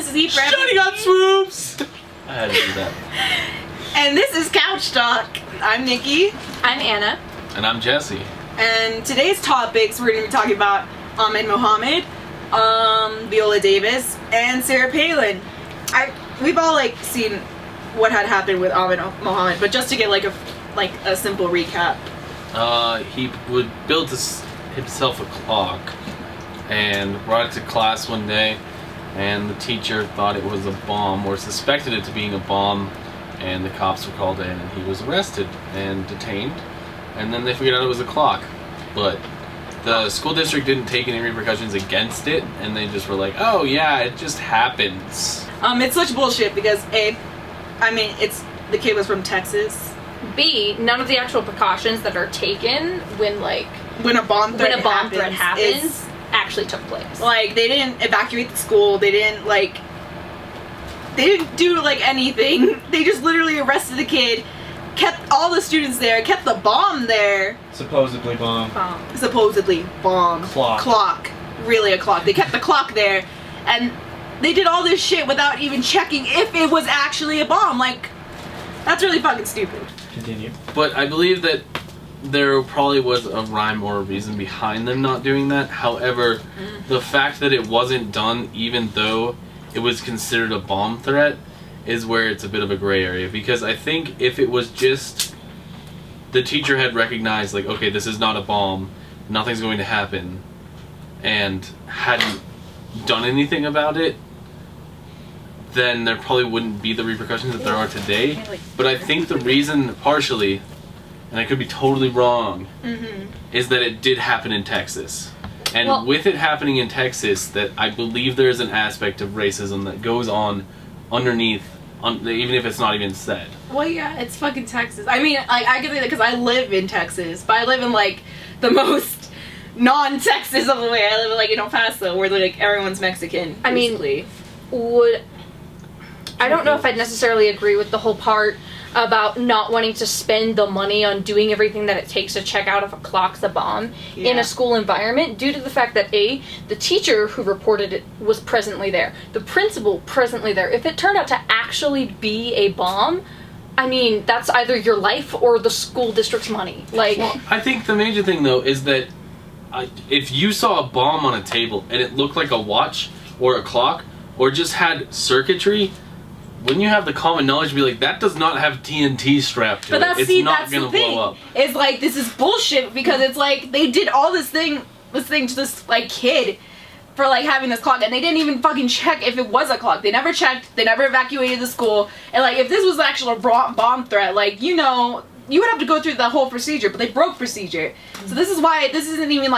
Z for Shutting on swoops! I had to do that. And this is Couch Talk. I'm Nickyy. I'm Anna. And I'm Jesse. And today's topics, we're going to be talking about Ahmed Mohamed, Viola Davis, and Sarah Palin. We've all seen what had happened with Ahmed Mohamed, but just to get a simple recap. He would build himself a clock and brought it to class one day, and the teacher thought it was a bomb, or suspected it to being a bomb, and the cops were called in, and he was arrested and detained, and then they figured out it was a clock. But the school district didn't take any repercussions against it, and they just were like, oh yeah, it just happens. It's such bullshit because the kid was from Texas. B, none of the actual precautions that are taken when a bomb threat happens actually took place. They didn't evacuate the school. They didn't do anything. They just literally arrested the kid, kept all the students there, kept the bomb there. Supposedly bomb. Supposedly bomb. Clock. Really a clock. They kept the clock there, and they did all this shit without even checking if it was actually a bomb. That's really fucking stupid. Continue. But I believe that there probably was a rhyme or a reason behind them not doing that. However, the fact that it wasn't done, even though it was considered a bomb threat, is where it's a bit of a gray area. Because I think if it was just the teacher had recognized, okay, this is not a bomb, nothing's going to happen, and hadn't done anything about it, then there probably wouldn't be the repercussions that there are today. But I think the reason, partially, and I could be totally wrong, is that it did happen in Texas. And with it happening in Texas, that I believe there is an aspect of racism that goes on underneath, even if it's not even said. Well, yeah, it's fucking Texas. I can say that because I live in Texas, but I live in, the most non-Texas of the way. I live in El Paso, where, everyone's Mexican, basically. I don't know if I'd necessarily agree with the whole part about not wanting to spend the money on doing everything that it takes to check out if a clock's a bomb in a school environment, due to the fact that A, the teacher who reported it was presently there, the principal presently there. If it turned out to actually be a bomb, that's either your life or the school district's money. Well, I think the major thing, though, is that if you saw a bomb on a table and it looked like a watch or a clock or just had circuitry, wouldn't you have the common knowledge to be that does not have TNT strapped to it? It's not going to blow up. It's this is bullshit because it's they did all this thing to this kid for having this clock, and they didn't even fucking check if it was a clock. They never checked. They never evacuated the school. And if this was actual a bomb threat, you would have to go through the whole procedure, but they broke procedure. So this is why this isn't even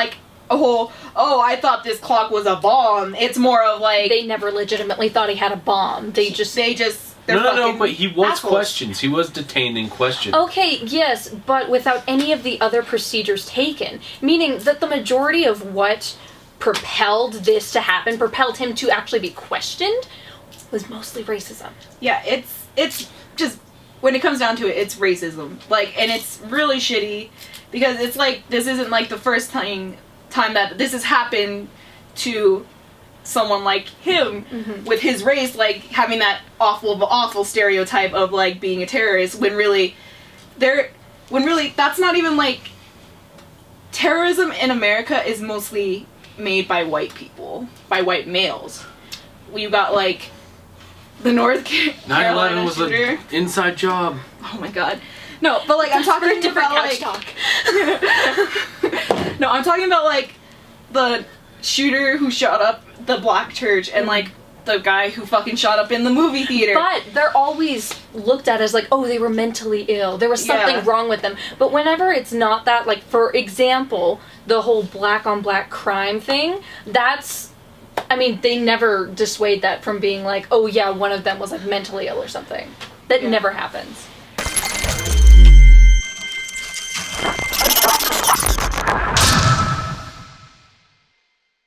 a whole, I thought this clock was a bomb. It's more of they never legitimately thought he had a bomb. They're No, but he was assholes. questioned. He was detained and questioned. Okay, yes, but without any of the other procedures taken. Meaning that the majority of what propelled this to happen, propelled him to actually be questioned, was mostly racism. Yeah, it's just, when it comes down to it, it's racism. And it's really shitty, because it's this isn't the first time that this has happened to someone like him with his race, having that awful stereotype of being a terrorist, when really that's not even terrorism in America is mostly made by white people, by white males. We've got the North Carolina 9/11 was shooter. an inside job. Oh my god. No, but I'm talking a different about couch talk. No, I'm talking about the shooter who shot up the black church, and the guy who fucking shot up in the movie theater. But they're always looked at as they were mentally ill. There was something wrong with them. But whenever it's not that, for example, the whole black on black crime thing, that's, they never dissuade that from being one of them was mentally ill or something. That never happens.